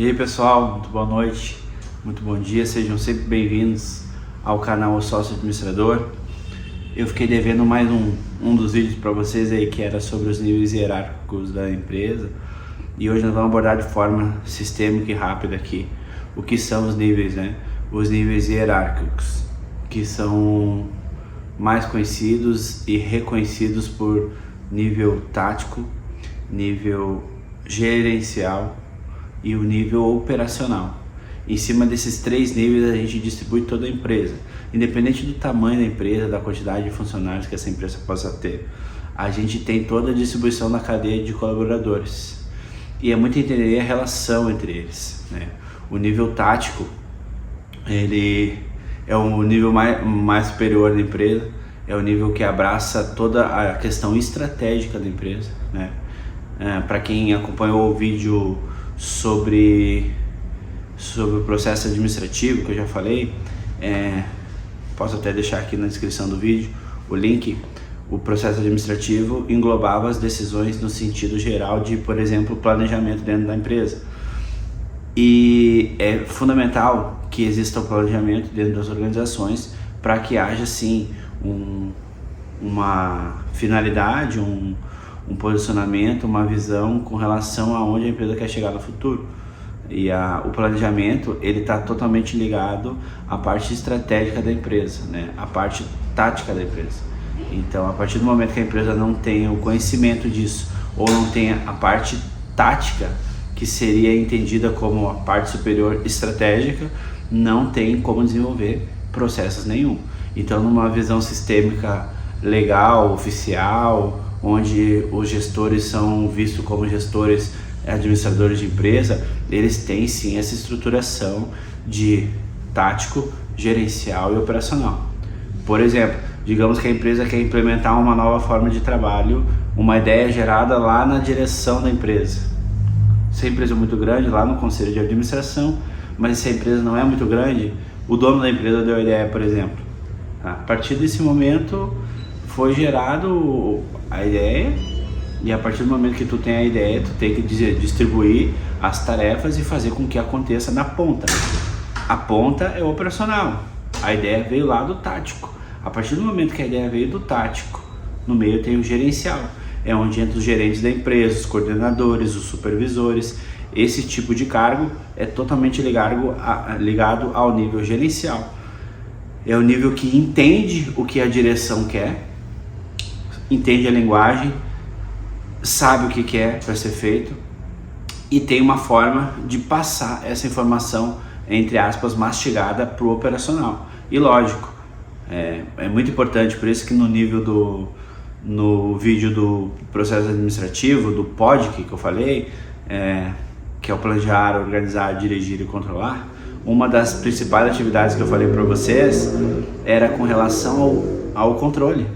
E aí pessoal, muito boa noite, muito bom dia, sejam sempre bem-vindos ao canal O Sócio Administrador. Eu fiquei devendo mais um dos vídeos para vocês aí, que era sobre os níveis hierárquicos da empresa, e hoje nós vamos abordar de forma sistêmica e rápida aqui o que são os níveis, né? Os níveis hierárquicos, que são mais conhecidos e reconhecidos por nível tático, nível gerencial e o nível operacional. Em cima desses três níveis a gente distribui toda a empresa, independente do tamanho da empresa, da quantidade de funcionários que essa empresa possa ter. A gente tem toda a distribuição na cadeia de colaboradores e é muito entender a relação entre eles, né? O nível tático, ele é o nível mais superior da empresa, é o nível que abraça toda a questão estratégica da empresa, né? Para quem acompanhou o vídeo sobre o processo administrativo que eu já falei, posso até deixar aqui na descrição do vídeo o link. O processo administrativo englobava as decisões no sentido geral de, por exemplo, planejamento dentro da empresa. E é fundamental que exista o planejamento dentro das organizações para que haja sim uma finalidade, um posicionamento, uma visão com relação a onde a empresa quer chegar no futuro. E o planejamento, ele está totalmente ligado à parte estratégica da empresa, né? A parte tática da empresa. Então, a partir do momento que a empresa não tem o conhecimento disso, ou não tem a parte tática, que seria entendida como a parte superior estratégica, não tem como desenvolver processos nenhum. Então, numa visão sistêmica legal, oficial, onde os gestores são vistos como gestores administradores de empresa, eles têm sim essa estruturação de tático, gerencial e operacional. Por exemplo, digamos que a empresa quer implementar uma nova forma de trabalho, uma ideia gerada lá na direção da empresa. Se a empresa é muito grande, lá no conselho de administração, mas se a empresa não é muito grande, o dono da empresa deu a ideia, por exemplo. A partir desse momento foi gerado a ideia, e a partir do momento que tu tem a ideia, tu tem que distribuir as tarefas e fazer com que aconteça na ponta. A ponta é o operacional, a ideia veio lá do tático. A partir do momento que a ideia veio do tático, no meio tem o gerencial, é onde entram os gerentes da empresa, os coordenadores, os supervisores. Esse tipo de cargo é totalmente ligado ao nível gerencial. É o nível que entende o que a direção quer, entende a linguagem, sabe o que é para ser feito e tem uma forma de passar essa informação, entre aspas, mastigada para o operacional. E lógico, é muito importante, por isso que no vídeo do processo administrativo, do PODC que eu falei, que é o planejar, organizar, dirigir e controlar, uma das principais atividades que eu falei para vocês era com relação ao controle.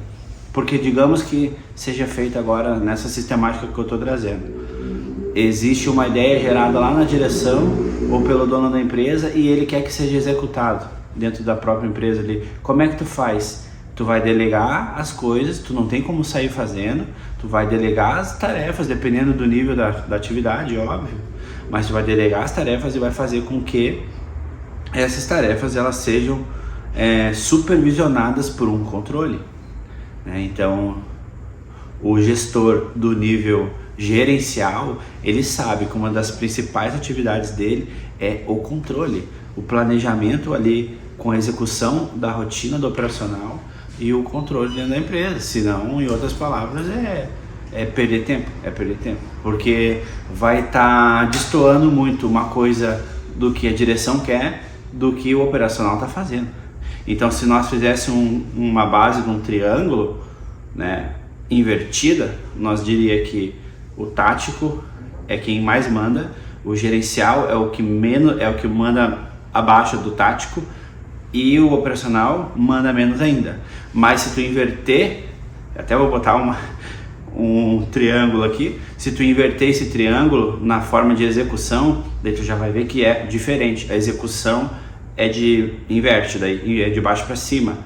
Porque digamos que seja feito agora nessa sistemática que eu estou trazendo. Existe uma ideia gerada lá na direção ou pelo dono da empresa e ele quer que seja executado dentro da própria empresa ali. Como é que tu faz? Tu vai delegar as coisas, tu não tem como sair fazendo, tu vai delegar as tarefas, dependendo do nível da atividade, óbvio. Mas tu vai delegar as tarefas e vai fazer com que essas tarefas elas sejam supervisionadas por um controle. Então, o gestor do nível gerencial, ele sabe que uma das principais atividades dele é o controle, o planejamento ali com a execução da rotina do operacional e o controle dentro da empresa. Senão, em outras palavras, é perder tempo, porque vai estar destoando muito uma coisa do que a direção quer do que o operacional está fazendo. Então, se nós fizéssemos uma base de um triângulo, né, invertida, nós diria que o tático é quem mais manda, o gerencial é o que manda abaixo do tático e o operacional manda menos ainda. Mas se tu inverter, até vou botar um triângulo aqui, se tu inverter esse triângulo na forma de execução, daí tu já vai ver que é diferente. A execução inverte, daí é de baixo para cima.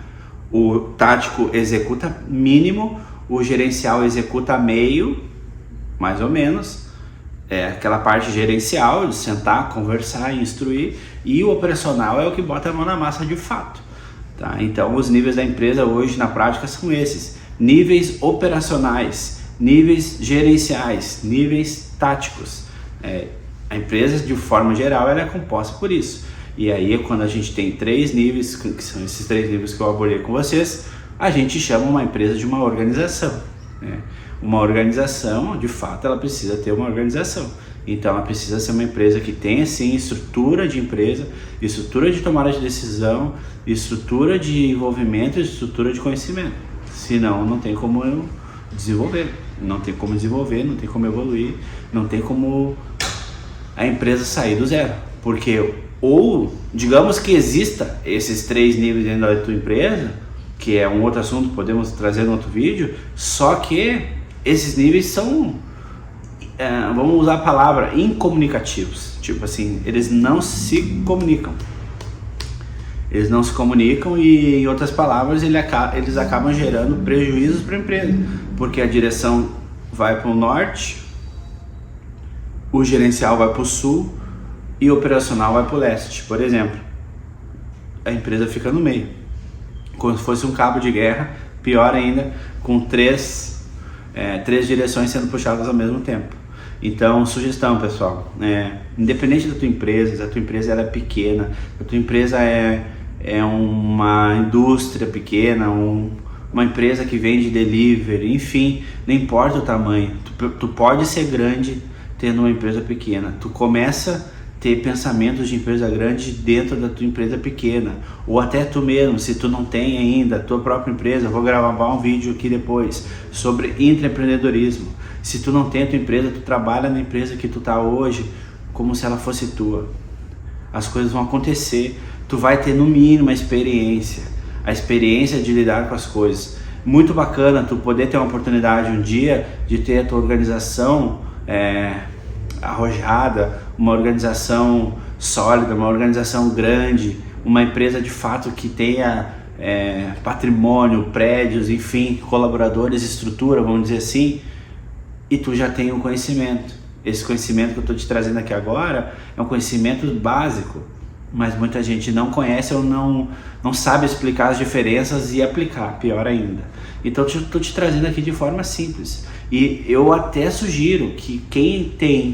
O tático executa mínimo, o gerencial executa meio, mais ou menos, aquela parte gerencial, de sentar, conversar, instruir, e o operacional é o que bota a mão na massa de fato. Tá? Então os níveis da empresa hoje na prática são esses: níveis operacionais, níveis gerenciais, níveis táticos. A empresa, de forma geral, ela é composta por isso. E aí, quando a gente tem 3 níveis, que são esses 3 níveis que eu abordei com vocês, a gente chama uma empresa de uma organização, né? Uma organização, de fato, ela precisa ter uma organização. Então, ela precisa ser uma empresa que tenha, sim, estrutura de empresa, estrutura de tomada de decisão, estrutura de envolvimento e estrutura de conhecimento. Senão, não tem como eu desenvolver. Não tem como desenvolver, não tem como evoluir, não tem como a empresa sair do zero. Porque, ou, digamos que exista esses 3 níveis dentro da tua empresa, que é um outro assunto, podemos trazer no outro vídeo, só que esses níveis são, vamos usar a palavra, incomunicativos. Tipo assim, eles não se comunicam. Eles não se comunicam e, em outras palavras, eles acabam gerando prejuízos para a empresa. Porque a direção vai para o norte, o gerencial vai para o sul e o operacional vai para o leste. Por exemplo, a empresa fica no meio, como se fosse um cabo de guerra, pior ainda, com três direções sendo puxadas ao mesmo tempo. Então, sugestão, pessoal, independente da tua empresa, se a tua empresa ela é pequena, a tua empresa é uma indústria pequena, uma empresa que vende delivery, enfim, não importa o tamanho, tu pode ser grande tendo uma empresa pequena. Tu começa a ter pensamentos de empresa grande dentro da tua empresa pequena, ou até tu mesmo, se tu não tem ainda a tua própria empresa. Eu vou gravar um vídeo aqui depois sobre intraempreendedorismo. Se tu não tem a tua empresa, tu trabalha na empresa que tu tá hoje como se ela fosse tua. As coisas vão acontecer, tu vai ter no mínimo a experiência de lidar com as coisas. Muito bacana tu poder ter uma oportunidade um dia de ter a tua organização arrojada, uma organização sólida, uma organização grande, uma empresa de fato que tenha patrimônio, prédios, enfim, colaboradores, estrutura, vamos dizer assim, e tu já tem um conhecimento. Esse conhecimento que eu estou te trazendo aqui agora é um conhecimento básico, mas muita gente não conhece ou não sabe explicar as diferenças e aplicar, pior ainda. Então eu estou te trazendo aqui de forma simples. E eu até sugiro que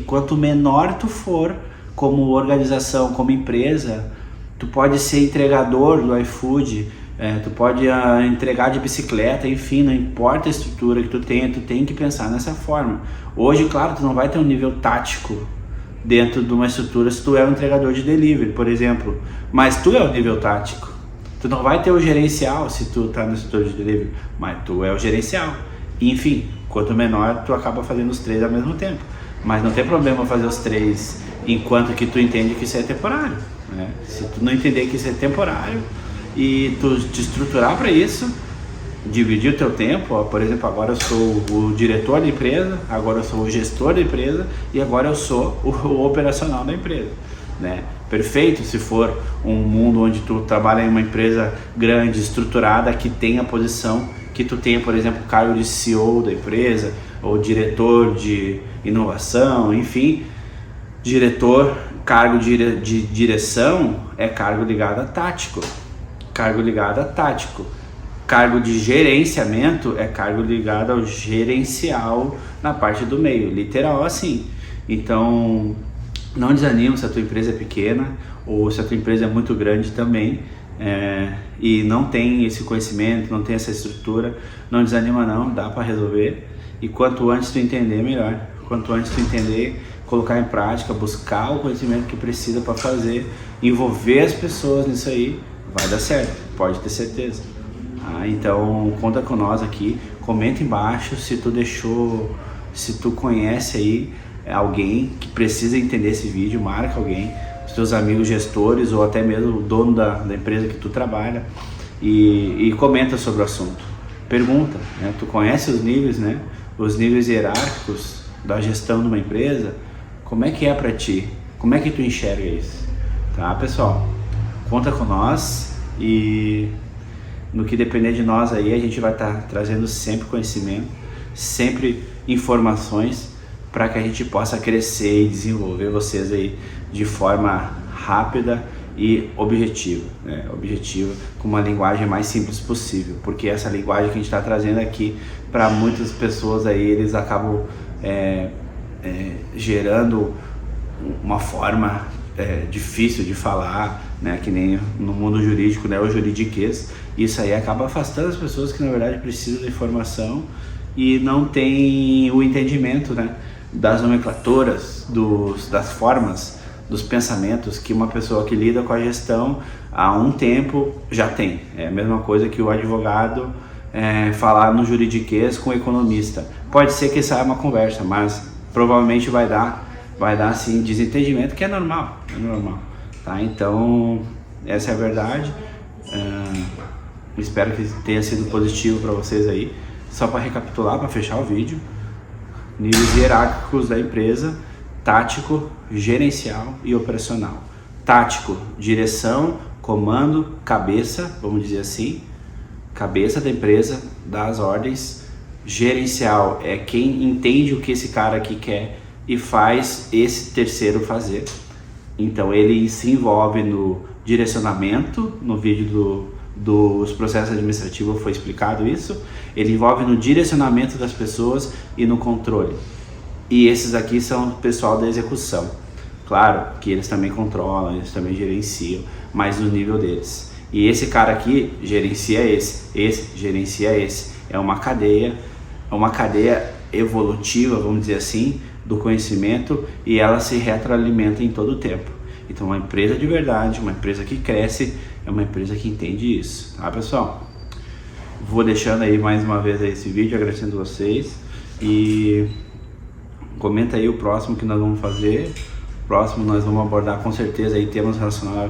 quanto menor tu for como organização, como empresa, tu pode ser entregador do iFood, tu pode entregar de bicicleta, enfim, não importa a estrutura que tu tenha, tu tem que pensar nessa forma. Hoje, claro, tu não vai ter um nível tático dentro de uma estrutura se tu é um entregador de delivery, por exemplo, mas tu é o nível tático. Tu não vai ter o gerencial se tu tá no setor de delivery, mas tu é o gerencial. Enfim, quanto menor, tu acaba fazendo os 3 ao mesmo tempo. Mas não tem problema fazer os 3 enquanto que tu entende que isso é temporário, né? Se tu não entender que isso é temporário e tu te estruturar para isso, dividir o teu tempo, por exemplo, agora eu sou o diretor da empresa, agora eu sou o gestor da empresa e agora eu sou o operacional da empresa, né? Perfeito se for um mundo onde tu trabalha em uma empresa grande, estruturada, que tenha a posição que tu tenha, por exemplo, cargo de CEO da empresa, ou diretor de inovação, enfim, cargo de direção é cargo ligado a tático, cargo de gerenciamento é cargo ligado ao gerencial na parte do meio, literal assim. Então, não desanima se a tua empresa é pequena ou se a tua empresa é muito grande também, e não tem esse conhecimento, não tem essa estrutura, não desanima não, dá para resolver. E quanto antes tu entender, melhor. Quanto antes tu entender, colocar em prática, buscar o conhecimento que precisa para fazer, envolver as pessoas nisso aí, vai dar certo, pode ter certeza. Então conta com nós aqui, comenta embaixo se tu conhece aí alguém que precisa entender esse vídeo, marca alguém, os teus amigos gestores ou até mesmo o dono da empresa que tu trabalha, e comenta sobre o assunto. Pergunta, né? Tu conhece os níveis, né? Os níveis hierárquicos da gestão de uma empresa, como é que é para ti? Como é que tu enxerga isso? Tá, pessoal? Conta com nós e no que depender de nós aí, a gente vai estar trazendo sempre conhecimento, sempre informações para que a gente possa crescer e desenvolver vocês aí de forma rápida e objetiva, né? Objetiva, com uma linguagem mais simples possível, porque essa linguagem que a gente está trazendo aqui para muitas pessoas aí, eles acabam gerando uma forma difícil de falar, né? Que nem no mundo jurídico, né? O juridiquês. Isso aí acaba afastando as pessoas que na verdade precisam de informação e não tem o entendimento, né? Das nomenclaturas, das formas, dos pensamentos que uma pessoa que lida com a gestão há um tempo já tem. É a mesma coisa que o advogado falar no juridiquês com o economista. Pode ser que saia uma conversa, mas provavelmente vai dar assim desentendimento, que é normal, tá? Então essa é a verdade. Espero que tenha sido positivo para vocês aí. Só para recapitular, para fechar o vídeo: níveis hierárquicos da empresa: tático, gerencial e operacional. Tático, direção, comando, cabeça, vamos dizer assim, cabeça da empresa, dá as ordens. Gerencial é quem entende o que esse cara aqui quer e faz esse terceiro fazer. Então ele se envolve no direcionamento. No vídeo dos processos administrativos foi explicado isso. Ele envolve no direcionamento das pessoas e no controle. E esses aqui são o pessoal da execução. Claro que eles também controlam, eles também gerenciam, mas no nível deles. E esse cara aqui gerencia esse gerencia esse. É uma cadeia evolutiva, vamos dizer assim, do conhecimento, e ela se retroalimenta em todo o tempo. Então uma empresa de verdade, uma empresa que cresce, é uma empresa que entende isso, tá, pessoal? Vou deixando aí mais uma vez aí esse vídeo, agradecendo vocês, e comenta aí o próximo que nós vamos fazer. O próximo nós vamos abordar com certeza aí temas relacionados à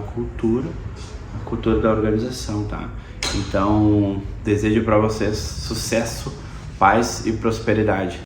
cultura da organização, tá? Então desejo para vocês sucesso, paz e prosperidade.